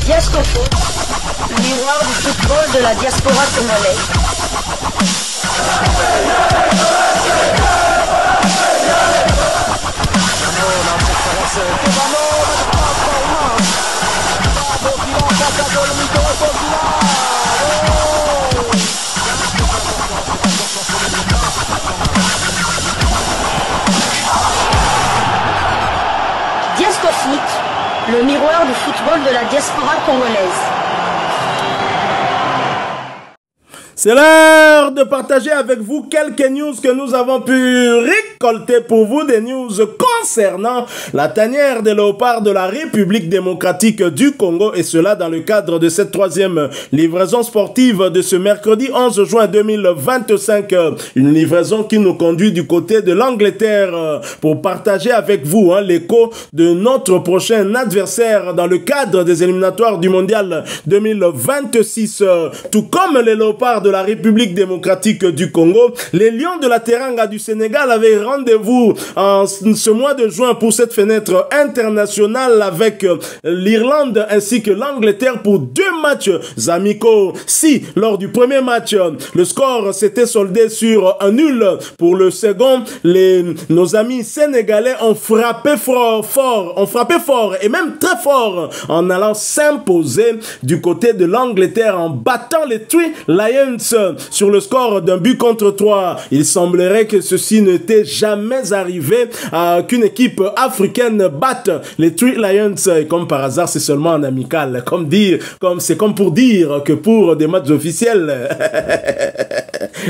Diasco Foot, miroir du football de la diaspora congolaise. Diasco Foot, le miroir du football de la diaspora congolaise. C'est l'heure de partager avec vous quelques news que nous avons pu récolter pour vous, des news concernant la tanière des léopards de la République démocratique du Congo, et cela dans le cadre de cette troisième livraison sportive de ce mercredi 11 juin 2025. Une livraison qui nous conduit du côté de l'Angleterre pour partager avec vous l'écho de notre prochain adversaire dans le cadre des éliminatoires du mondial 2026. Tout comme les léopards de la République démocratique du Congo, les Lions de la Teranga du Sénégal avaient rendez-vous en ce mois de juin pour cette fenêtre internationale avec l'Irlande ainsi que l'Angleterre pour 2 matchs amicaux. Si lors du premier match le score s'était soldé sur un nul, pour le second nos amis sénégalais ont frappé fort et même très fort en allant s'imposer du côté de l'Angleterre en battant les Three Lions sur le score d'un but contre 3. Il semblerait que ceci n'était jamais arrivé qu'une équipe africaine batte les Three Lions, et comme par hasard c'est seulement en amical, c'est comme pour dire que pour des matchs officiels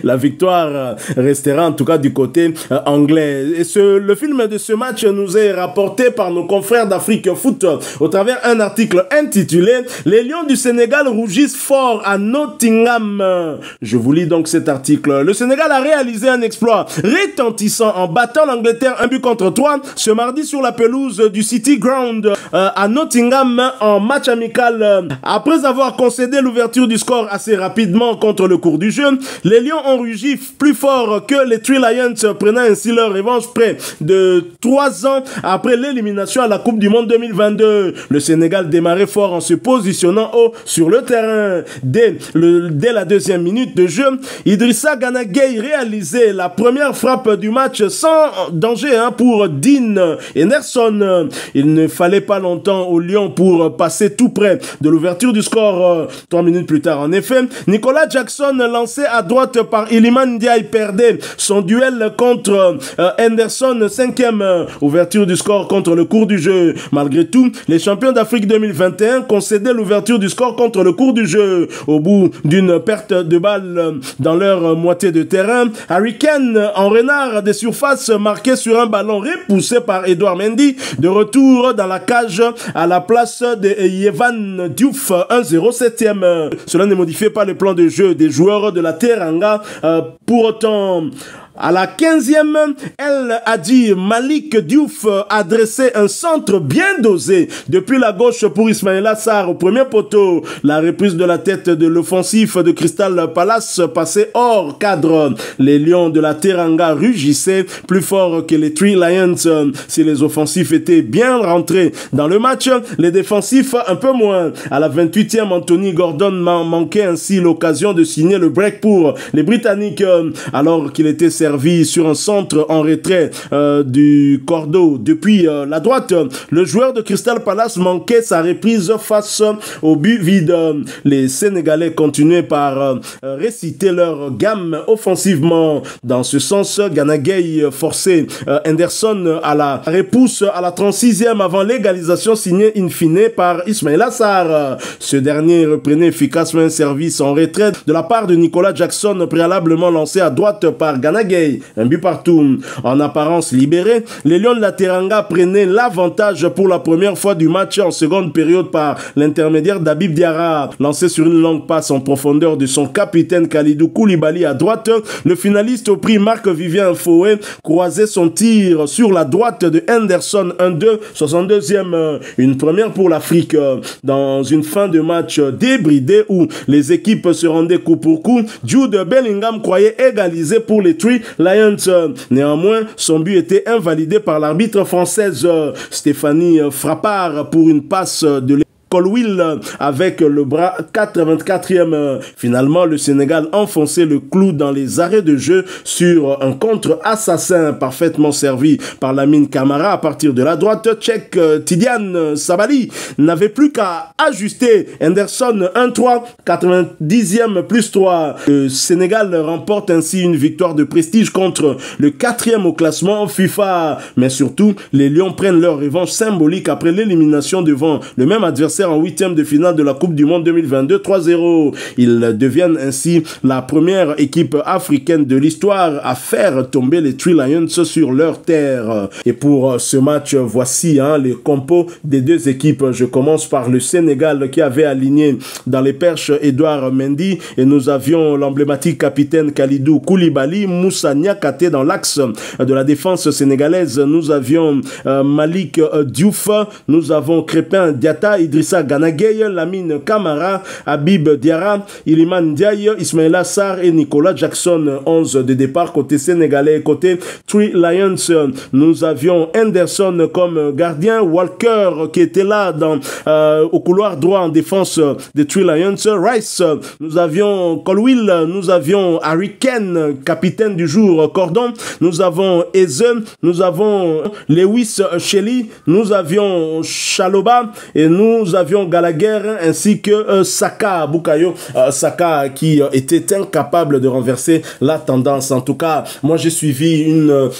la victoire restera en tout cas du côté anglais. Et le film de ce match nous est rapporté par nos confrères d'Afrique Foot au travers un article intitulé « Les Lions du Sénégal rougissent fort à Nottingham ». Je vous lis donc cet article. Le Sénégal a réalisé un exploit retentissant en battant l'Angleterre 1 but contre 3 ce mardi sur la pelouse du City Ground à Nottingham en match amical. Après avoir concédé l'ouverture du score assez rapidement contre le cours du jeu, les Lions ont rugi plus fort que les Three Lions, prenant ainsi leur revanche près de 3 ans après l'élimination à la Coupe du Monde 2022. Le Sénégal démarrait fort en se positionnant haut sur le terrain. Dès la deuxième minute de jeu, Idrissa Gana Gueye réalisait la première frappe du match sans danger pour Dean Henderson. Il ne fallait pas longtemps aux Lions pour passer tout près de l'ouverture du score. 3 minutes plus tard, en effet, Nicolas Jackson, lancé à droite par Iliman Ndiaye, perdait son duel contre Henderson, 5e ouverture du score contre le cours du jeu. Malgré tout, les champions d'Afrique 2021 concédaient l'ouverture du score contre le cours du jeu. Au bout d'une perte de balle dans leur moitié de terrain, Harry Kane, en renard des surfaces, marqué sur un ballon repoussé par Edouard Mendy, de retour dans la cage à la place de Yvan Diouf, 1-0, 7e. Cela ne modifiait pas le plan de jeu des joueurs de la Teranga. Pour autant, à la 15e, El Hadji Malik Diouf adressait un centre bien dosé depuis la gauche pour Ismaïla Sarr au premier poteau. La reprise de la tête de l'offensif de Crystal Palace passait hors cadre. Les Lions de la Teranga rugissaient plus fort que les Three Lions. Si les offensifs étaient bien rentrés dans le match, les défensifs un peu moins. À la 28e, Anthony Gordon manquait ainsi l'occasion de signer le break pour les Britanniques alors qu'il était servi sur un centre en retrait du cordeau depuis la droite. Le joueur de Crystal Palace manquait sa reprise face au but vide. Les Sénégalais continuaient par réciter leur gamme offensivement. Dans ce sens, Gana Gueye forçait Henderson à la repousse à la 36e avant l'égalisation signée in fine par Ismaïla Sarr. Ce dernier reprenait efficacement un service en retrait de la part de Nicolas Jackson, préalablement lancé à droite par Gana Gueye. Un but partout. En apparence libéré, les Lions de la Teranga prenaient l'avantage pour la première fois du match en seconde période par l'intermédiaire d'Habib Diarra. Lancé sur une longue passe en profondeur de son capitaine Khalidou Koulibaly à droite, le finaliste au prix Marc-Vivien Fouet croisait son tir sur la droite de Henderson, 1-2, 62e. Une première pour l'Afrique dans une fin de match débridée où les équipes se rendaient coup pour coup. Jude Bellingham croyait égaliser pour les Three Lions. Néanmoins, son but était invalidé par l'arbitre française Stéphanie Frappard pour une passe de Colwill avec le bras 84e. Finalement, le Sénégal enfonçait le clou dans les arrêts de jeu sur un contre-assassin parfaitement servi par Lamine Camara. À partir de la droite, tchèque Tidiane Sabali n'avait plus qu'à ajuster. Henderson 1-3, 90e plus 3. Le Sénégal remporte ainsi une victoire de prestige contre le 4e au classement FIFA. Mais surtout, les Lions prennent leur revanche symbolique après l'élimination devant le même adversaire en 8e de finale de la Coupe du Monde 2022, 3-0. Ils deviennent ainsi la première équipe africaine de l'histoire à faire tomber les Three Lions sur leur terre. Et pour ce match, voici les compos des deux équipes. Je commence par le Sénégal qui avait aligné dans les perches Edouard Mendy et nous avions l'emblématique capitaine Khalidou Koulibaly, Moussa Niakate dans l'axe de la défense sénégalaise. Nous avions Malik Diouf, nous avons Crépin Diatta, Idrissa Gana Gueye, Lamine Camara, Habib Diarra, Iliman Ndiaye, Ismaïla Sarr et Nicolas Jackson. 11 de départ côté sénégalais. Côté Three Lions, nous avions Henderson comme gardien, Walker qui était là au couloir droit en défense des Three Lions, Rice, nous avions Colwill, nous avions Harry Kane, capitaine du jour, Cordon, nous avons Eze, nous avons Lewis Shelley, nous avions Chaloba et nous avions Gallagher ainsi que Saka, Bukayo Saka qui était incapable de renverser la tendance. En tout cas, moi j'ai suivi une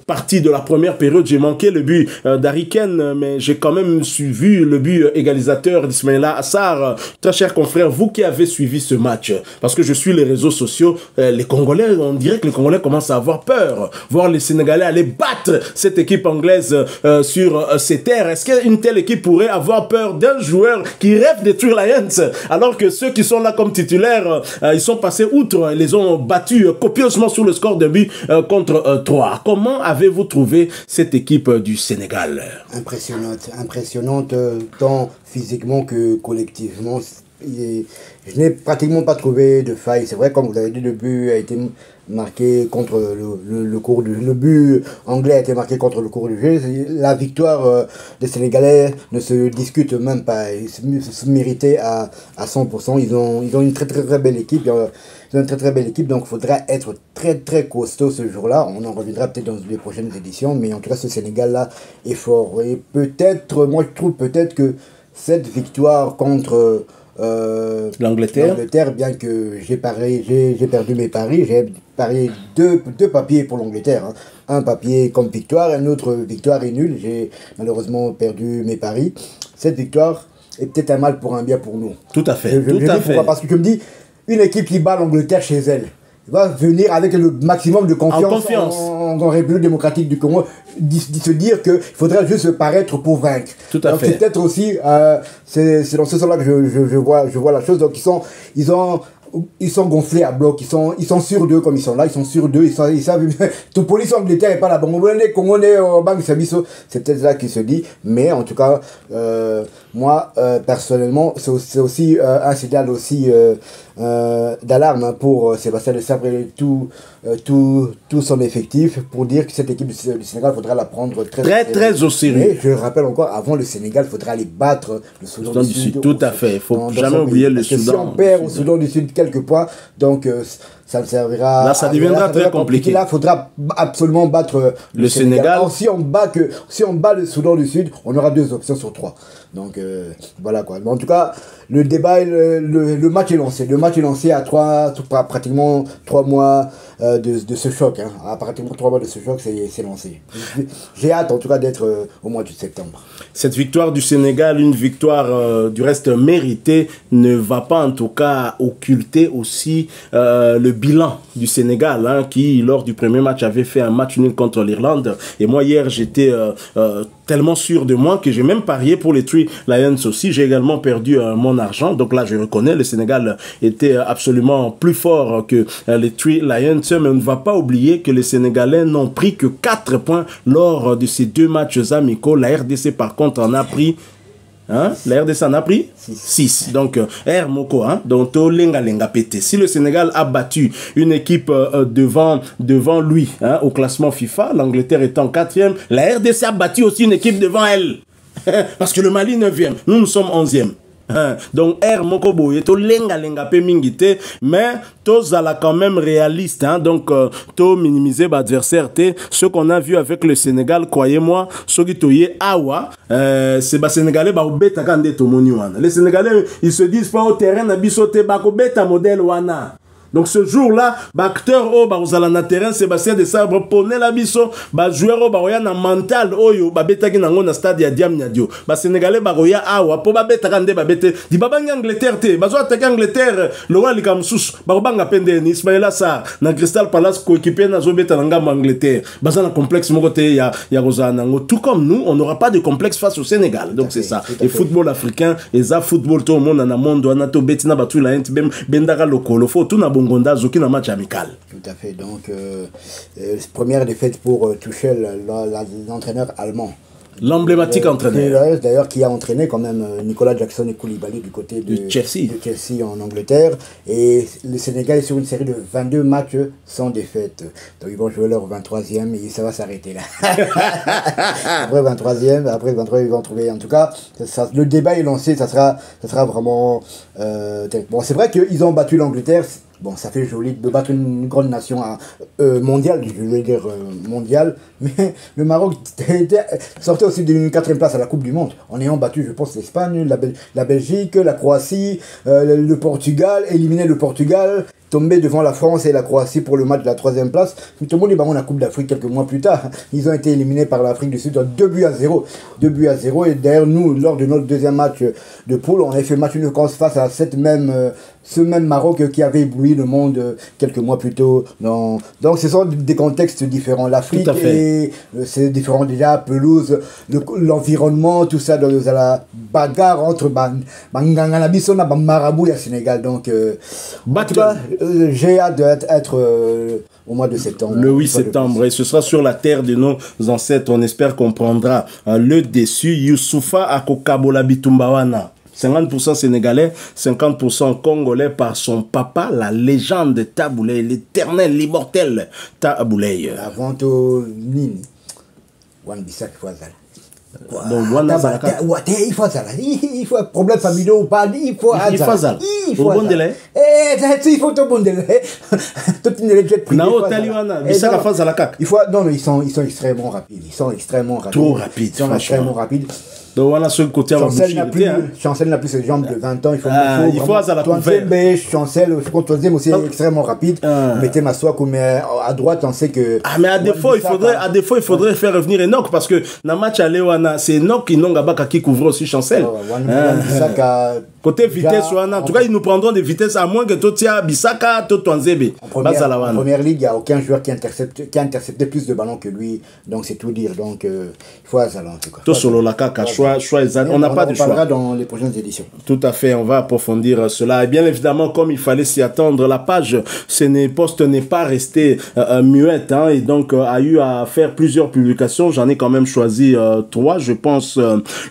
partie de la première période, j'ai manqué le but d'Harry Kane, mais j'ai quand même suivi le but égalisateur d'Ismaïla Sarr. Très chers confrères, vous qui avez suivi ce match, parce que je suis les réseaux sociaux, les Congolais, on dirait que les Congolais commencent à avoir peur, voir les Sénégalais aller battre cette équipe anglaise sur ses terres. Est-ce qu'une telle équipe pourrait avoir peur d'un joueur qui rêve des Three Lions, alors que ceux qui sont là comme titulaires, ils sont passés outre, ils les ont battus copieusement sur le score de but contre 3. Comment avez-vous trouvé cette équipe du Sénégal? Impressionnante tant physiquement que collectivement. Je n'ai pratiquement pas trouvé de faille. C'est vrai, comme vous avez dit, le but a été marqué contre le but anglais a été marqué contre le cours du jeu. La victoire des Sénégalais ne se discute même pas. Ils se méritaient à 100%. Ils ont une très belle équipe. Ils ont une très belle équipe, donc il faudra être très costaud ce jour-là. On en reviendra peut-être dans les prochaines éditions, mais en tout cas ce Sénégal-là est fort. Et peut-être, moi je trouve peut-être que cette victoire contre l'Angleterre, bien que j'ai perdu mes paris, j'ai parié deux papiers pour l'Angleterre, hein. Un papier comme victoire, un autre victoire et nul. J'ai malheureusement perdu mes paris. Cette victoire est peut-être un mal pour un bien pour nous. Tout à fait. Pourquoi? Parce que je me dis, une équipe qui bat l'Angleterre chez elle va venir avec le maximum de confiance en République démocratique du Congo, se dire qu'il faudrait juste paraître pour vaincre. Tout à fait. C'est peut-être aussi, c'est dans ce sens-là que je vois la chose. Donc ils sont gonflés à bloc, ils sont sûrs d'eux comme ils sont là, ils sont sûrs d'eux, ils savent, toute police Angleterre est pas là, bon, on est au banque service, c'est peut-être là qu'il se dit, mais en tout cas, moi, personnellement, c'est aussi un signal aussi d'alarme pour Sébastien Desabre et tout son effectif, pour dire que cette équipe du Sénégal, il faudra la prendre très au sérieux. Mais je rappelle encore, avant le Sénégal, il faudra aller battre le Soudan du Sud. Tout à fait, il ne faut jamais oublier le Soudan. Si on perd au Soudan du Sud quelques points, donc ça ne servira. Là, ça deviendra très compliqué. Là, il faudra absolument battre le Sénégal. Alors, si on bat le Soudan du Sud, on aura 2 options sur 3. Donc voilà quoi. Mais en tout cas, le débat, le match est lancé. Le match est lancé à pratiquement 3 mois de ce choc. Hein. À pratiquement 3 mois de ce choc, c'est lancé. J'ai hâte en tout cas d'être au mois de septembre. Cette victoire du Sénégal, une victoire du reste méritée, ne va pas en tout cas occulter aussi le bilan du Sénégal, hein, qui lors du premier match avait fait un match nul contre l'Irlande. Et moi hier j'étais tellement sûr de moi que j'ai même parié pour les Three Lions aussi. J'ai également perdu mon argent. Donc là je reconnais, le Sénégal était absolument plus fort que les Three Lions. Mais on ne va pas oublier que les Sénégalais n'ont pris que 4 points lors de ces 2 matchs amicaux. La RDC par contre en a pris Hein? La RDC en a pris 6. Donc, R Moko, hein? Donc, to lenga lenga pété. Si le Sénégal a battu une équipe devant lui, hein, au classement FIFA, l'Angleterre étant 4e, la RDC a battu aussi une équipe devant elle. Parce que le Mali 9e, nous sommes 11e. Donc R moko boye to lenga lenga pe mingite, mais to zala quand même réaliste, hein? Donc to minimiser l'adversaire. Ce qu'on a vu avec le Sénégal, croyez-moi, ce qui toye awa, c'est ba Sénégalais ba obeta kande to moni wana. Les Sénégalais ils se disent pas au terrain na bisote ba ko beta modèle wana. Donc ce jour-là, acteur au bazala na terrain Sébastien de Sabre pone la biso, ba joueur au baroya na mental oyo ba beta ki nango na stade ya Diam Nyadio. Ba Sénégalais baroya awa po ba beta kande ba bete di babangi Angleterre te, bazo attaquer Angleterre, le roi likamsus, ba banga pende ni Ismaïla Sarr na Crystal Palace coéquipier na zo beta nga Angleterre. Bazana complexe moko te ya rozana ngo. Tout comme nous, on n'aura pas de complexe face au Sénégal. Donc c'est ça. Et football africain, et ça football tout le monde na monde wana to betina batu la ent bendaka lokolo fo tout na Gonda Zoki na match amical. Tout à fait. Donc, première défaite pour Tuchel, l'entraîneur allemand. L'emblématique entraîneur. D'ailleurs, qui a entraîné quand même Nicolas Jackson et Koulibaly du côté de Chelsea en Angleterre. Et le Sénégal est sur une série de 22 matchs sans défaite. Donc, ils vont jouer leur 23e et ça va s'arrêter là. Après 23e, après 23e, ils vont trouver. En tout cas, le débat est lancé. Ça sera vraiment. Bon, c'est vrai qu'ils ont battu l'Angleterre. Bon, ça fait joli de battre une grande nation mondiale, je veux dire mondiale, mais le Maroc sortait aussi d'une 4e place à la Coupe du Monde, en ayant battu, je pense, l'Espagne, la Belgique, la Croatie, le Portugal, éliminé le Portugal, tombé devant la France et la Croatie pour le match de la 3e place. Tout le monde est la Coupe d'Afrique quelques mois plus tard. Ils ont été éliminés par l'Afrique du Sud 2-0. 2-0. Et d'ailleurs, nous, lors de notre deuxième match de poule, on a fait match une France face à ce même Maroc qui avait ébloui le monde quelques mois plus tôt. Donc ce sont des contextes différents. L'Afrique, c'est différent déjà, pelouse, l'environnement, tout ça, dans la bagarre entre Banganganabissona, Marabout et Sénégal. Donc, en tout cas, j'ai hâte d'être au mois de septembre. Le 8 septembre, et ce sera sur la terre de nos ancêtres. On espère qu'on prendra le dessus. Youssoufa Akokabola Bitumbawana. 50% sénégalais, 50% congolais par son papa, la légende Taboulay, l'éternel, l'immortel Taboulay. Avant tout, Nini, Wan-Bissak Fouazal. Donc, il faut problème familial ou pas, il faut Azal. Il faut bon délai. Il faut tout bon délai. Tout une jet privé. Il faut non mais ils sont extrêmement rapides. Trop rapides. Ils sont extrêmement rapides. Donc voilà ce côté Chancel n'a plus ses jambes de 20 ans. Il faut à la couverte. Chancel, je crois que aussi extrêmement rapide. Mettez ma soie comme à droite, on sait que. Ah mais à défaut il faudrait faire revenir Enoch parce que dans le match à Léwana, c'est Enoch qui couvre aussi Chancel. Côté vitesse, en tout cas, ils nous prendront des vitesses à moins que Totia Bissaka, Totuanzebe. En première ligue, il n'y a aucun joueur qui a intercepté plus de ballons que lui. Donc, c'est tout dire. Donc, il faut Azal en tout cas. Tout solo la caca, choix, on n'a pas de choix. On parlera dans les prochaines éditions. Tout à fait, on va approfondir cela. Et bien évidemment, comme il fallait s'y attendre, la page Sénépost n'est pas restée muette. Hein, et donc, a eu à faire plusieurs publications. J'en ai quand même choisi 3, je pense.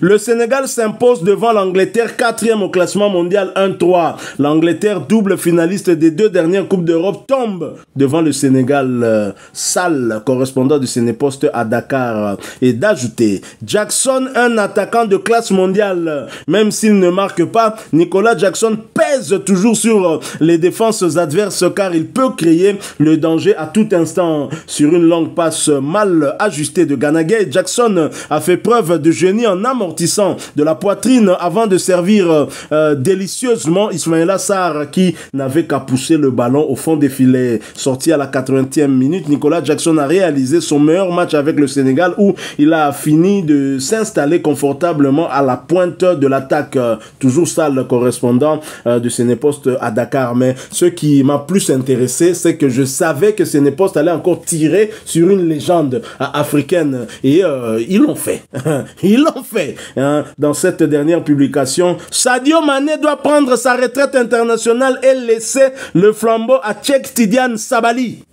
Le Sénégal s'impose devant l'Angleterre, 4e au classement mondial 1-3. L'Angleterre, double finaliste des 2 dernières Coupes d'Europe, tombe devant le Sénégal. Sale, correspondant du Sénépost à Dakar. Et d'ajouter, Jackson, un attaquant de classe mondiale. Même s'il ne marque pas, Nicolas Jackson pèse toujours sur les défenses adverses car il peut créer le danger à tout instant. Sur une longue passe mal ajustée de Ganagay, Jackson a fait preuve de génie en amortissant de la poitrine avant de servir délicieusement Ismaïla Sarr qui n'avait qu'à pousser le ballon au fond des filets. Sorti à la 80e minute, Nicolas Jackson a réalisé son meilleur match avec le Sénégal où il a fini de s'installer confortablement à la pointe de l'attaque. Toujours ça le correspondant de Sénépost à Dakar. Mais ce qui m'a plus intéressé, c'est que je savais que Sénépost allait encore tirer sur une légende africaine. Et ils l'ont fait. Ils l'ont fait. Hein. Dans cette dernière publication, Sadio Mané doit prendre sa retraite internationale et laisser le flambeau à Tchèque Tidiane Sabali.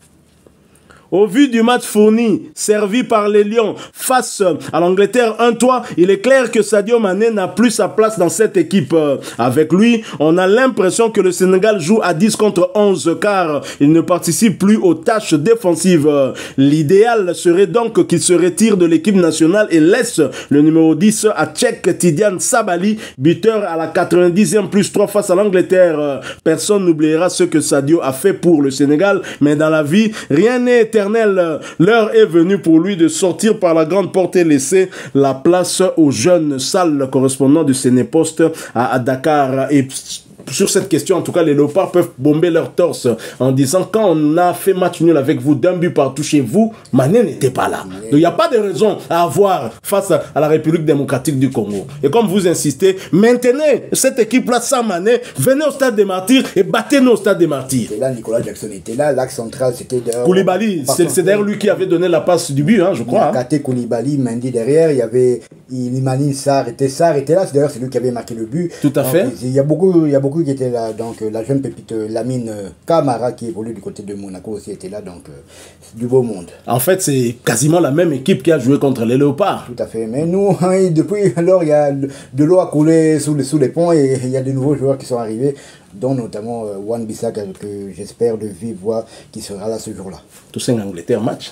Au vu du match fourni, servi par les Lions face à l'Angleterre 1-3, il est clair que Sadio Mané n'a plus sa place dans cette équipe. Avec lui, on a l'impression que le Sénégal joue à 10 contre 11 car il ne participe plus aux tâches défensives. L'idéal serait donc qu'il se retire de l'équipe nationale et laisse le numéro 10 à Tchèque Tidiane Sabali, buteur à la 90e plus 3 face à l'Angleterre. Personne n'oubliera ce que Sadio a fait pour le Sénégal, mais dans la vie, rien n'est éternel. L'heure est venue pour lui de sortir par la grande porte et laisser la place aux jeunes sales correspondants de Sénépost à Dakar. Et sur cette question, en tout cas, les Léopards peuvent bomber leur torse en disant quand on a fait match nul avec vous d'un but partout chez vous, Mané n'était pas là. Donc il n'y a pas de raison à avoir face à la République démocratique du Congo. Et comme vous insistez, maintenez cette équipe-là sans Mané, venez au stade des Martyrs et battez-nous au stade des Martyrs. Et là, Nicolas Jackson était là, l'axe central c'était Koulibaly, c'est d'ailleurs lui qui avait donné la passe du but, hein, je crois. Kate Koulibaly, Mendy derrière, il y avait Ilimani Sarr était là, d'ailleurs c'est lui qui avait marqué le but. Tout à fait. Il y a beaucoup qui étaient là, donc la jeune pépite Lamine Camara qui évolue du côté de Monaco aussi était là, donc du beau monde. En fait, c'est quasiment la même équipe qui a joué contre les Léopards. Tout à fait, mais nous, depuis alors, il y a de l'eau à couler sous les ponts et il y a de nouveaux joueurs qui sont arrivés, dont notamment Wan Bissaka, que j'espère de vive voix qui sera là ce jour-là. Tout ça en Angleterre match.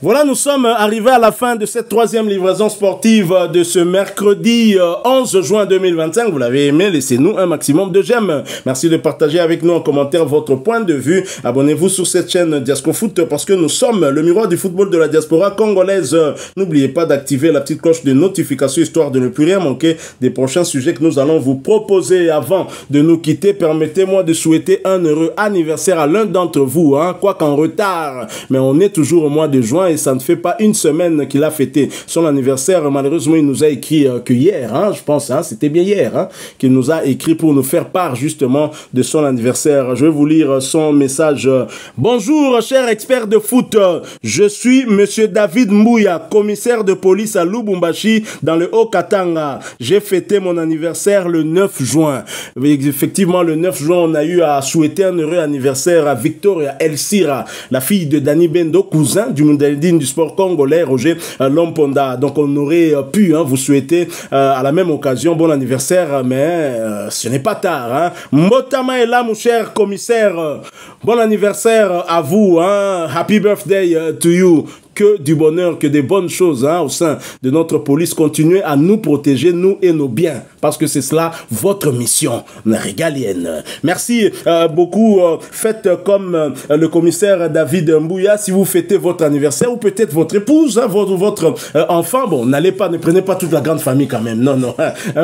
Voilà, nous sommes arrivés à la fin de cette troisième livraison sportive de ce mercredi 11 juin 2025. Vous l'avez aimé, laissez-nous un maximum de j'aime. Merci de partager avec nous en commentaire votre point de vue. Abonnez-vous sur cette chaîne Diasco Foot parce que nous sommes le miroir du football de la diaspora congolaise. N'oubliez pas d'activer la petite cloche de notification histoire de ne plus rien manquer des prochains sujets que nous allons vous proposer. Avant de nous quitter, permettez-moi de souhaiter un heureux anniversaire à l'un d'entre vous, quoi qu'en retard. Mais on est toujours au mois de juin et ça ne fait pas une semaine qu'il a fêté son anniversaire. Malheureusement, il nous a écrit que hier, je pense, c'était bien hier, qu'il nous a écrit pour nous faire part justement de son anniversaire. Je vais vous lire son message. Bonjour, cher expert de foot. Je suis Monsieur David Mbouya, commissaire de police à Lubumbashi, dans le Haut-Katanga. J'ai fêté mon anniversaire le 9 juin. Effectivement, le 9 juin, on a eu à souhaiter un heureux anniversaire à Victoria Elsira, la fille de Dani Bendo, cousin du Mundial du sport congolais, Roger Lomponda. Donc on aurait pu vous souhaiter à la même occasion bon anniversaire, mais ce n'est pas tard. Mbotama est là, mon cher commissaire. Bon anniversaire à vous. Happy birthday to you. Que du bonheur, que des bonnes choses au sein de notre police. Continuez à nous protéger, nous et nos biens, parce que c'est cela votre mission régalienne. Merci beaucoup. Faites comme le commissaire David Mbouya. Si vous fêtez votre anniversaire ou peut-être votre épouse, votre enfant, bon, ne prenez pas toute la grande famille quand même. Non,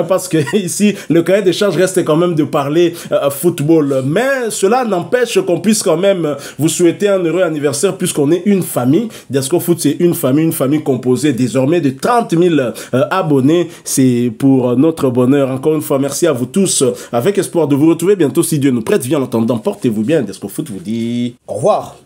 parce que ici, le cahier des charges reste quand même de parler football. Mais cela n'empêche qu'on puisse quand même vous souhaiter un heureux anniversaire puisqu'on est une famille. Diasco Foot, c'est une famille composée désormais de 30 000 abonnés. C'est pour notre bonheur. Encore une fois, merci à vous tous. Avec espoir de vous retrouver bientôt si Dieu nous prête. Bien entendant, portez-vous bien. Diasco Foot vous dit au revoir.